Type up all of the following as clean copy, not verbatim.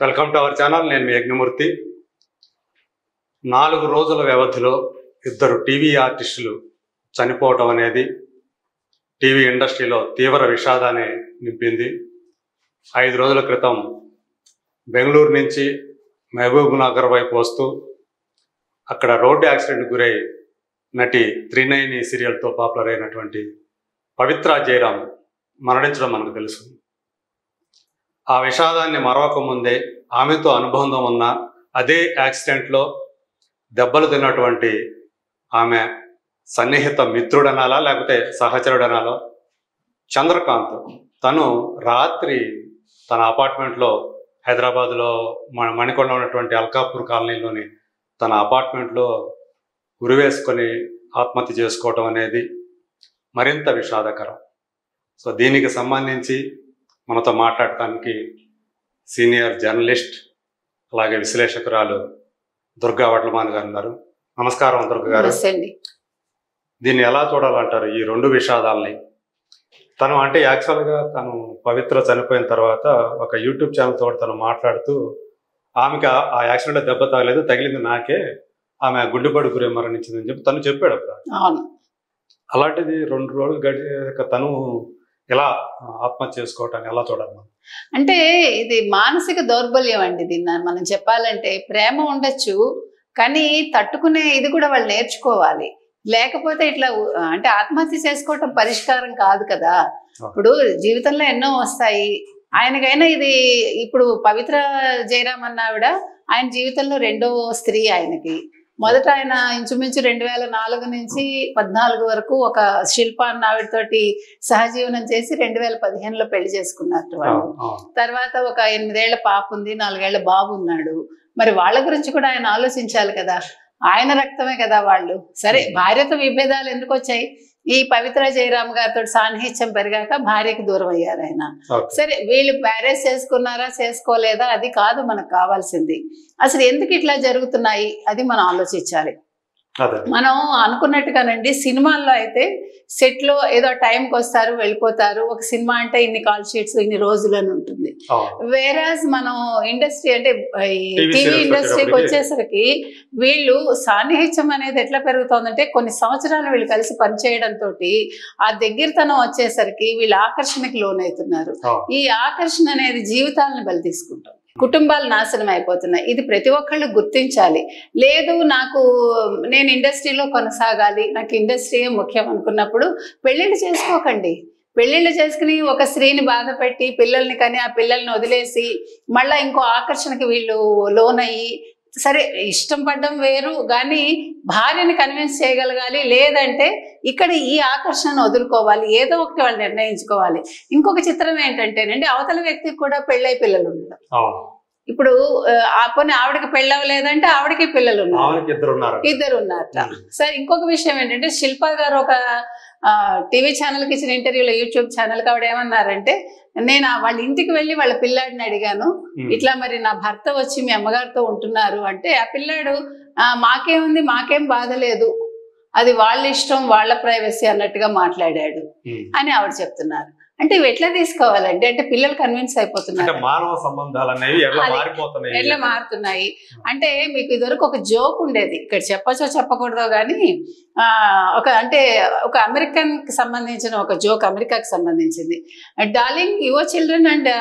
Welcome to our channel. నేను మీ యజ్ఞమూర్తి. 4 రోజుల వ్యవధిలో 2 టీవీ ఆర్టిస్టులు చనిపోవటం అనేది టీవీ ఇండస్ట్రీలో తీవ్ర విషాదాన్ని నింపింది. 5 రోజుల క్రితం బెంగళూరు నుంచి మహబూబ్ నగర్ వైపు వస్తూ అక్కడ రోడ్డు యాక్సిడెంట్ గురై నటి త్రినయని సీరియల్తో పాపులర్ అయినటువంటి పవిత్ర జయరాం మరణించడం మనకు తెలుసు. ఆ విషాదాన్ని మరొక ముందే ఆమెతో అనుబంధం ఉన్న అదే యాక్సిడెంట్లో దెబ్బలు తిన్నటువంటి ఆమె సన్నిహిత మిత్రుడనాలా లేకపోతే సహచరుడనాలో చంద్రకాంత్, తను రాత్రి తన అపార్ట్మెంట్లో హైదరాబాద్లో మణికొండ ఉన్నటువంటి అల్కాపూర్ కాలనీలోని తన అపార్ట్మెంట్లో ఉరివేసుకొని ఆత్మహత్య చేసుకోవటం అనేది మరింత విషాదకరం. సో దీనికి సంబంధించి మనతో మాట్లాడటానికి సీనియర్ జర్నలిస్ట్ అలాగే విశ్లేషకురాలు దుర్గా వడ్లమాన్ గారు ఉన్నారు. నమస్కారం దుర్గా గారు. దీన్ని ఎలా చూడాలంటారు ఈ 2 విషాదాలని? తను అంటే యాక్చువల్గా తను పవిత్ర చనిపోయిన తర్వాత ఒక యూట్యూబ్ ఛానల్ తోటి తను మాట్లాడుతూ ఆమెకి ఆ యాక్సిడెంట్లో దెబ్బ తగలేదు, తగిలింది నాకే, ఆమె గుండెపోటు గురి మరణించిందని చెప్పి తను చెప్పాడు అప్పుడు. అలాంటిది 2 రోజులు గడిచాక తను ఎలా ఆత్మహత్య చేసుకోవటాన్ని ఎలా చూడాలి? అంటే ఇది మానసిక దౌర్బల్యం అండి. దీన్ని మనం చెప్పాలంటే ప్రేమ ఉండొచ్చు, కానీ తట్టుకునే ఇది కూడా వాళ్ళు నేర్చుకోవాలి. లేకపోతే ఇట్లా అంటే ఆత్మహత్య చేసుకోవటం పరిష్కారం కాదు కదా. ఇప్పుడు జీవితంలో ఎన్నో వస్తాయి. ఆయనకైనా ఇది ఇప్పుడు పవిత్ర జయరాం అన్న ఆవిడ ఆయన జీవితంలో 2వ స్త్రీ ఆయనకి. మొదట ఆయన ఇంచుమించు 2004 నుంచి 14 వరకు ఒక శిల్ప అన్న ఆవిడతోటి సహజీవనం చేసి 2015లో పెళ్లి చేసుకున్నారు వాళ్ళు. తర్వాత ఒక 8 ఏళ్ల పాప ఉంది, 4 ఏళ్ల బాబు ఉన్నాడు. మరి వాళ్ళ గురించి కూడా ఆయన ఆలోచించాలి కదా. ఆయన రక్తమే కదా వాళ్ళు. సరే, భార్యతో విభేదాలు ఎందుకు వచ్చాయి? ఈ పవిత్ర జయరాం గారితో సాన్నిహిత్యం పెరిగాక భార్యకి దూరం అయ్యారు ఆయన. సరే, వీళ్ళు మ్యారేజ్ చేసుకున్నారా చేసుకోలేదా అది కాదు మనకు కావాల్సింది. అసలు ఎందుకు ఇట్లా జరుగుతున్నాయి అది మనం ఆలోచించాలి. మనం అనుకున్నట్టుగానండి సినిమాల్లో అయితే సెట్ లో ఏదో టైంకి వస్తారు వెళ్ళిపోతారు. ఒక సినిమా అంటే ఇన్ని కాల్ షీట్స్ ఇన్ని రోజులు అని ఉంటుంది. వేరాజ్ మనం ఇండస్ట్రీ అంటే టీవీ ఇండస్ట్రీకి వచ్చేసరికి వీళ్ళు సాన్నిహిత్యం అనేది ఎట్లా పెరుగుతోందంటే కొన్ని సంవత్సరాలు వీళ్ళు కలిసి పనిచేయడంతో ఆ దగ్గరతనం వచ్చేసరికి వీళ్ళు ఆకర్షణకి లోనవుతున్నారు. ఈ ఆకర్షణ అనేది జీవితాలను బలి తీసుకుంటాం, కుటుంబాలు నాశనం అయిపోతున్నాయి. ఇది ప్రతి ఒక్కళ్ళు గుర్తించాలి. లేదు నేను ఇండస్ట్రీలో కొనసాగాలి, నాకు ఇండస్ట్రీయే ముఖ్యం అనుకున్నప్పుడు పెళ్ళిళ్ళు చేసుకోకండి. పెళ్ళిళ్ళు చేసుకుని ఒక స్త్రీని బాధ పెట్టి పిల్లల్ని కానీ ఆ పిల్లల్ని వదిలేసి మళ్ళీ ఇంకో ఆకర్షణకి వీళ్ళు లోనయ్యి, సరే ఇష్టం పడ్డం వేరు కానీ భార్యని కన్విన్స్ చేయగలగాలి. లేదంటే ఇక్కడ ఈ ఆకర్షణను వదులుకోవాలి, ఏదో ఒకటి వాళ్ళు నిర్ణయించుకోవాలి. ఇంకొక చిత్రం ఏంటంటేనండి, అవతల వ్యక్తికి కూడా పెళ్ళై పిల్లలు ఉండడం. ఇప్పుడు పోనీ ఆవిడకి పెళ్ళవలేదంటే ఆవిడకి పిల్లలు ఉన్నారు, ఇద్దరు ఉన్నారట. సరే, ఇంకొక విషయం ఏంటంటే శిల్ప గారు ఒక టీవీ ఛానల్కి ఇచ్చిన ఇంటర్వ్యూలో, యూట్యూబ్ ఛానల్కి ఆవిడ ఏమన్నారంటే, నేను వాళ్ళ ఇంటికి వెళ్ళి వాళ్ళ పిల్లాడిని అడిగాను, ఇట్లా మరి నా భర్త వచ్చి మీ అమ్మగారితో ఉంటున్నారు అంటే ఆ పిల్లాడు మాకేముంది, మాకేం బాధ లేదు, అది వాళ్ళ ఇష్టం, వాళ్ళ ప్రైవసీ అన్నట్టుగా మాట్లాడాడు అని ఆవిడ చెప్తున్నారు. అంటే ఇవి ఎట్లా తీసుకోవాలండి? అంటే పిల్లలు కన్విన్స్ అయిపోతున్నారు, మానవ సంబంధాలు అనేవి ఎట్లా మారుతున్నాయి అంటే మీకు ఇదివరకు ఒక జోక్ ఉండేది, ఇక్కడ చెప్పచ్చో చెప్పకూడదో కానీ ఒక అమెరికన్ కి సంబంధించిన ఒక జోక్, అమెరికాకి సంబంధించింది. Darling, your children and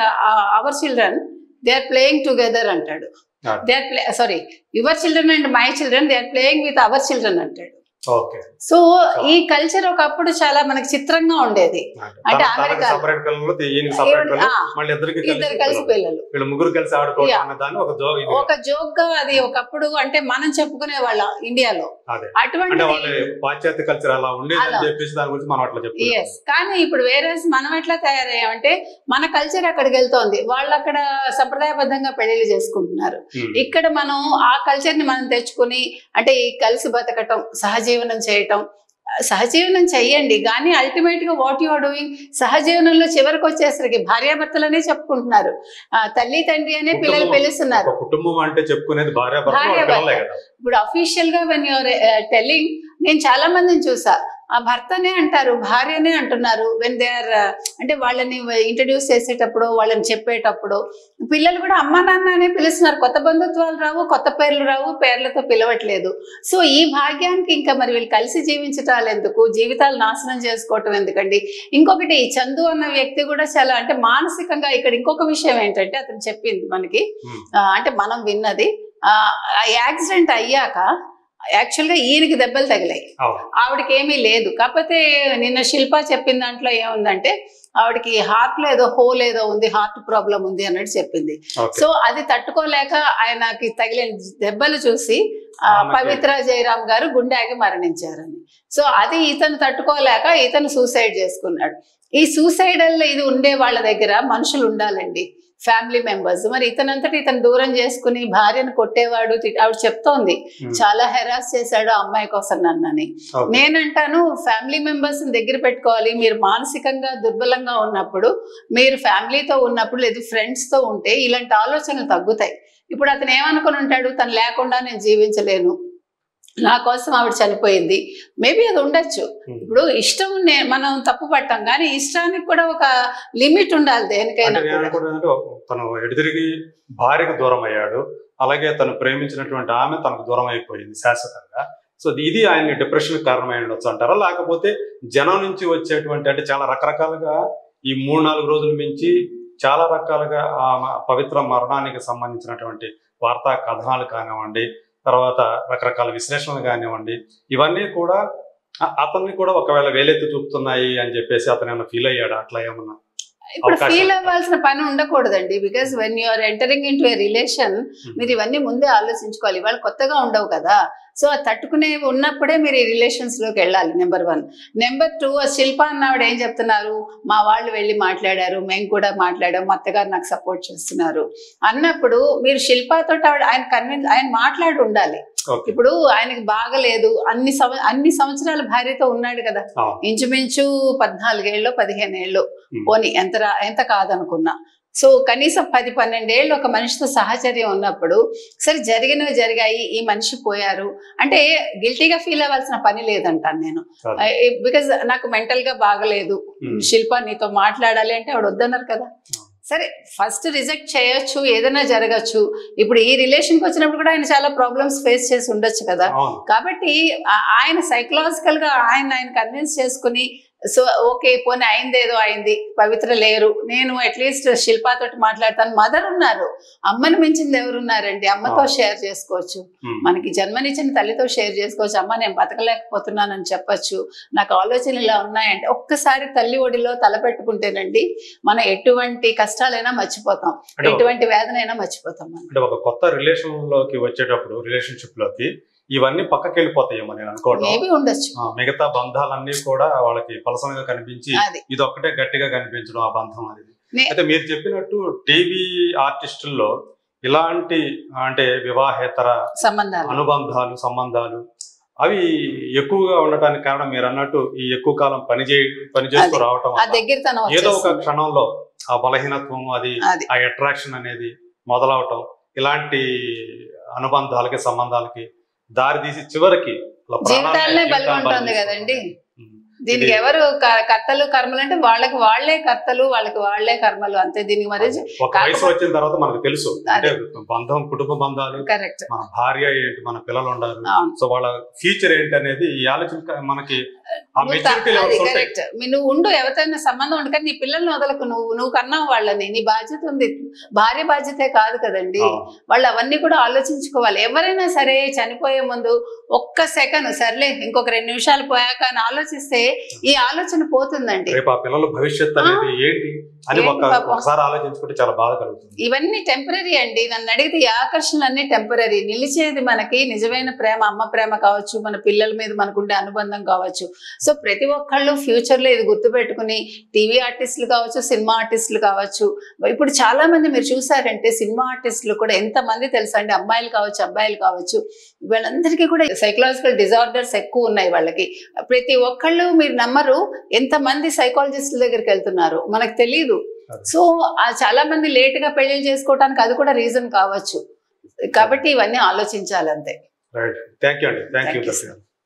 our children they are playing together అంటాడు. Your children and my children they are playing with our children అంటాడు. సో ఈ కల్చర్ ఒకప్పుడు చాలా మనకి చిత్రంగా ఉండేది. అంటే అమెరికా ఇద్దరు కలిసి పిల్లలు ఒక జోక్ గా అది ఒకప్పుడు అంటే మనం చెప్పుకునే వాళ్ళం ఇండియాలో. అటువంటి కానీ ఇప్పుడు వేరే మనం ఎట్లా తయారయ్యామంటే మన కల్చర్ అక్కడికి వెళ్తోంది, వాళ్ళు అక్కడ సంప్రదాయబద్ధంగా పెళ్లిళ్ళు చేసుకుంటున్నారు. ఇక్కడ మనం ఆ కల్చర్ ని మనం తెచ్చుకుని అంటే ఈ కలిసి బతకటం, సహజీవనం చేయటం. సహజీవనం చెయ్యండి కానీ అల్టిమేట్ గా వాట్ యు ఆర్ డూయింగ్, సహజీవనంలో చివరికి వచ్చేసరికి భార్యాభర్తలనే చెప్పుకుంటున్నారు, తల్లి తండ్రి అనే పిల్లలు పిలుస్తున్నారు. కుటుంబం అంటే చెప్పుకునేది భార్యాభర్త. ఇప్పుడు అఫీషియల్ గా వెన్ యూఆర్ టెల్లింగ్, నేను చాలా మందిని చూసా, ఆ భర్తనే అంటారు, భార్యనే అంటున్నారు. వెన్ దే ఆర్ అంటే వాళ్ళని ఇంట్రడ్యూస్ చేసేటప్పుడు, వాళ్ళని చెప్పేటప్పుడు పిల్లలు కూడా అమ్మా నాన్న అనే పిలుస్తున్నారు. కొత్త బంధుత్వాలు రావు, కొత్త పేర్లు రావు, పేర్లతో పిలవట్లేదు. సో ఈ భాగ్యానికి ఇంకా మరి వీళ్ళు కలిసి జీవించటాలు ఎందుకు, జీవితాలు నాశనం చేసుకోవటం ఎందుకండి? ఇంకొకటి చందు అన్న వ్యక్తి కూడా చాలా అంటే మానసికంగా ఇక్కడ ఇంకొక విషయం ఏంటంటే అతను చెప్పింది మనకి, అంటే మనం విన్నది, యాక్సిడెంట్ అయ్యాక యాక్చువల్గా ఈయనకి దెబ్బలు తగిలాయి, ఆవిడకి ఏమీ లేదు. కాకపోతే నిన్న శిల్ప చెప్పిన దాంట్లో ఏముందంటే ఆవిడకి హార్ట్ లో ఏదో హోల్ ఏదో ఉంది, హార్ట్ ప్రాబ్లం ఉంది అన్నట్టు చెప్పింది. సో అది తట్టుకోలేక ఆయనకి తగిలిన దెబ్బలు చూసి పవిత్ర జయరామ్ గారు గుండె ఆగి మరణించారని. సో అది ఇతను తట్టుకోలేక ఇతను సూసైడ్ చేసుకున్నాడు. ఈ సూసైడల్ ఇది ఉండే వాళ్ళ దగ్గర మనుషులు ఉండాలండి, ఫ్యామిలీ మెంబర్స్. మరి ఇతనంతటి ఇతను దూరం చేసుకుని భార్యను కొట్టేవాడు, ఆవిడ చెప్తోంది చాలా హెరాస్ చేశాడు ఆ అమ్మాయి కోసం నన్నని. నేనంటాను ఫ్యామిలీ మెంబర్స్ దగ్గర పెట్టుకోవాలి. మీరు మానసికంగా దుర్బలంగా ఉన్నప్పుడు, మీరు ఫ్యామిలీతో ఉన్నప్పుడు, లేదు ఫ్రెండ్స్ తో ఉంటే ఇలాంటి ఆలోచనలు తగ్గుతాయి. ఇప్పుడు అతను ఏమనుకుని ఉంటాడు, తను లేకుండా నేను జీవించలేను, నా కోసం ఆవిడ చనిపోయింది, మేబీ అది ఉండొచ్చు. ఇప్పుడు ఇష్టం మనం తప్పు పట్టాం, కానీ ఇష్టానికి కూడా ఒక లిమిట్ ఉండాలి దేనికైనా. తను ఎడితిరిగి భార్యకు దూరం అయ్యాడు, అలాగే తను ప్రేమించినటువంటి ఆమె తనకు దూరం అయిపోయింది శాశ్వతంగా. సో ఇది ఆయన డిప్రెషన్ కారణమై ఉండొచ్చు అంటారా? లేకపోతే జనం నుంచి వచ్చేటువంటి అంటే చాలా రకరకాలుగా ఈ 3-4 రోజుల మించి చాలా రకాలుగా ఆ పవిత్ర మరణానికి సంబంధించినటువంటి వార్తా కథనాలు కానివ్వండి, తర్వాత రకరకాల విశ్లేషణలు కానివ్వండి, ఇవన్నీ కూడా అతన్ని కూడా ఒకవేళ వేలెత్తి చూపుతున్నాయి అని చెప్పేసి అతను ఏమన్నా ఫీల్ అయ్యాడు? అట్లా ఏమన్నా ఇప్పుడు ఫీల్ అవ్వాల్సిన పని ఉండకూడదండి. Because when you are entering into a relation, మీరు ఇవన్నీ ముందే ఆలోచించుకోవాలి. ఇవాళ కొత్తగా ఉండవు కదా. సో తట్టుకునే ఉన్నప్పుడే మీరు ఈ రిలేషన్స్ లోకి వెళ్ళాలి, నెంబర్ 1. నెంబర్ 2, శిల్ప అన్నవాడు ఏం చెప్తున్నారు, మా వాళ్ళు వెళ్ళి మాట్లాడారు, మేము కూడా మాట్లాడాం, మా అత్తగారు నాకు సపోర్ట్ చేస్తున్నారు అన్నప్పుడు మీరు శిల్పతో ఆయన మాట్లాడి ఉండాలి. ఇప్పుడు ఆయనకి బాగలేదు, అన్ని సంవత్సరాల భార్యతో ఉన్నాడు కదా, ఇంచుమించు 14 ఏళ్ళు 15 ఏళ్ళు పోనీ ఎంత కాదనుకున్నా. సో కనీసం 10-12 ఏళ్ళు ఒక మనిషితో సహచర్యం ఉన్నప్పుడు, సరే జరిగినవి జరిగాయి, ఈ మనిషి పోయారు అంటే గిల్టీగా ఫీల్ అవ్వాల్సిన పని లేదంటాను నేను. బికాజ్ నాకు మెంటల్ గా బాగలేదు, శిల్ప నీతో మాట్లాడాలి అంటే ఆవిడ వద్దన్నారు కదా. సరే ఫస్ట్ రిజెక్ట్ చేయొచ్చు, ఏదైనా జరగచ్చు. ఇప్పుడు ఈ రిలేషన్కి వచ్చినప్పుడు కూడా ఆయన చాలా ప్రాబ్లమ్స్ ఫేస్ చేసి ఉండొచ్చు కదా. కాబట్టి ఆయన సైకలాజికల్ గా ఆయన కన్విన్స్ చేసుకుని, సో ఓకే పోనీ అయిందేదో అయింది, పవిత్ర లేరు, నేను అట్లీస్ట్ శిల్పతోటి మాట్లాడతాను, మదర్ ఉన్నారు, అమ్మని మించింది ఎవరున్నారండి, అమ్మతో షేర్ చేసుకోవచ్చు, మనకి జన్మనిచ్చిన తల్లితో షేర్ చేసుకోవచ్చు. అమ్మ నేను బతకలేకపోతున్నానని చెప్పచ్చు, నాకు ఆలోచనలు ఇలా ఉన్నాయంటే ఒక్కసారి తల్లి ఒడిలో తలపెట్టుకుంటేనండి మనం ఎటువంటి కష్టాలైనా మర్చిపోతాం, ఎటువంటి వేదనైనా మర్చిపోతాం. అంటే ఒక కొత్త రిలేషన్ లోకి వచ్చేటప్పుడు, రిలేషన్షిప్ లోకి ఇవన్నీ పక్కకి వెళ్ళిపోతాయేమో నేను అనుకోవడం. ఉండొచ్చు, మిగతా బంధాలన్నీ కూడా వాళ్ళకి పలసనగా కనిపించి ఇది ఒక్కటే గట్టిగా కనిపించడం ఆ బంధం అనేది. అయితే మీరు చెప్పినట్టు టీవీ ఆర్టిస్టుల్లో ఇలాంటి అంటే వివాహేతర సంబంధాలు అవి ఎక్కువగా ఉండటానికి కారణం మీరు అన్నట్టు ఈ ఎక్కువ కాలం పనిచేస్తూ రావటం, ఏదో ఒక క్షణంలో ఆ బలహీనత్వం, అది ఆ అట్రాక్షన్ అనేది మొదలవటం, ఇలాంటి అనుబంధాలకి సంబంధాలకి దారి తీసి చివరికి జీవితాలనే బలవంటుంది కదండి. దీనికి ఎవరు కర్తలు కర్మలు అంటే వాళ్ళకి వాళ్లే కర్తలు, వాళ్ళకి వాళ్లే కర్మలు, అంతే. దీనికి మరి ఒక వయసు వచ్చిన తర్వాత మనకు తెలుసు అంటే బంధం, కుటుంబ బంధాలు, మన భార్య ఏంటి, మన పిల్లలు ఉండాలి, సో వాళ్ళ ఫ్యూచర్ ఏంటి అనేది ఈ ఆలోచన మనకి కరెక్ట్. నువ్వు ఉండు, ఎవరితోనే సంబంధం ఉండు, కానీ నీ పిల్లల్ని వదలకు, నువ్వు కన్నావు వాళ్ళని, నీ బాధ్యత ఉంది. భార్య బాధ్యతే కాదు కదండి, వాళ్ళు అవన్నీ కూడా ఆలోచించుకోవాలి. ఎవరైనా సరే చనిపోయే ముందు ఒక్క సెకండ్ సర్లే ఇంకొక 2 నిమిషాలు పోయాక అని ఆలోచిస్తే ఈ ఆలోచన పోతుందండి. పిల్లల భవిష్యత్తు అనేది ఏంటి అని ఒకసారి ఆలోచించుకుంటే చాలా బాధ కలుగుతుంది. ఇవన్నీ టెంపరీ అండి. నన్ను అడిగితే ఈ ఆకర్షణలు అన్ని టెంపరీ. నిలిచేది మనకి నిజమైన ప్రేమ, అమ్మ ప్రేమ కావచ్చు, మన పిల్లల మీద మనకుండే అనుబంధం కావచ్చు. సో ప్రతి ఒక్కళ్ళు ఫ్యూచర్ లో ఇది గుర్తుపెట్టుకుని, టీవీ ఆర్టిస్టులు కావచ్చు, సినిమా ఆర్టిస్టులు కావచ్చు, ఇప్పుడు చాలా మంది మీరు చూసారంటే సినిమా ఆర్టిస్టులు కూడా ఎంతమంది తెలుసా అండి, అమ్మాయిలు కావచ్చు అబ్బాయిలు కావచ్చు, వీళ్ళందరికీ కూడా సైకలాజికల్ డిజార్డర్స్ ఎక్కువ ఉన్నాయి వాళ్ళకి. ప్రతి ఒక్కళ్ళు మీరు నమ్మరు ఎంతమంది సైకాలజిస్టుల దగ్గరికి వెళ్తున్నారు మనకు తెలియదు. సో చాలా మంది లేట్ గా పెళ్లి చేసుకోవడానికి అది కూడా రీజన్ కావచ్చు. కాబట్టి ఇవన్నీ ఆలోచించాలి అంతే. రైట్, థ్యాంక్ యూ అండి. Thank you.